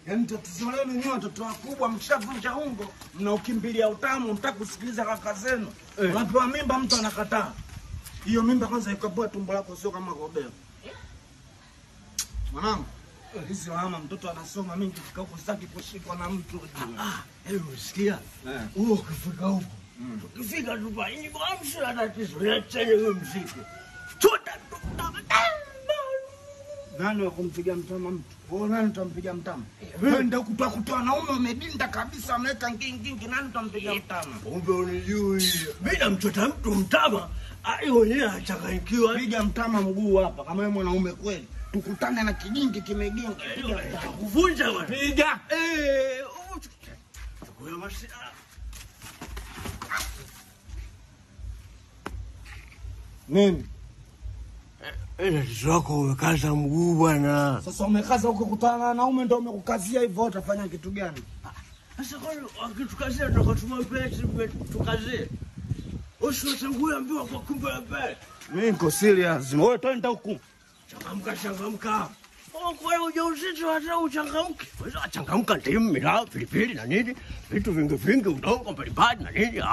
Yaani tatizo lenu nyinyi watoto wakubwa mshavunja ungo, mnaukimbilia utamu, mtaka kusikiliza kaka zenu. Unapewa mimba mtu anakataa. Hiyo mimba kwanza ikapoa tumbo lako sio kama gobeo. Mwanangu, hizi mama mtoto anasoma mimi nikifika huko sitaki kushikwa na mtu. Hebu sikia. Huo ukifika huko. Ukifika tu pa ini kwa msura tatizo. Niachane wewe mziki. Tuta. Nani wa kumpiga mtama mtu? Wewe nani utampiga mtama? Wewe ndio kutoa wanaume wamedinda kabisa wameweka ngingi nani utampiga mtama? Kumbe unijui. Mimi namchota mtu mtama, ayo yeye achanganyikiwa. Piga mtama mguu hapa kama wewe mwanaume kweli. Tukutane na kijingi kimeginga. Kuvunja bwana. Piga. Chukua mashina. Nini? Tatizo lako umekaza mguu bwana. Sasa umekaza huko kutana na wanaume ndio umekukazia hivyo utafanya kitu gani? Sasa kwa akitukazia tukatuma pesa tukazie. Usiwachangue ambiwa kwa kumbe pesa. Mimi niko serious. Wewe twende huko. Changamka. Kwa ujauzito hata uchangamke. Wewe changamka ndio mila pilipili na nini? Vitu vingi udongo mbalimbali na nini?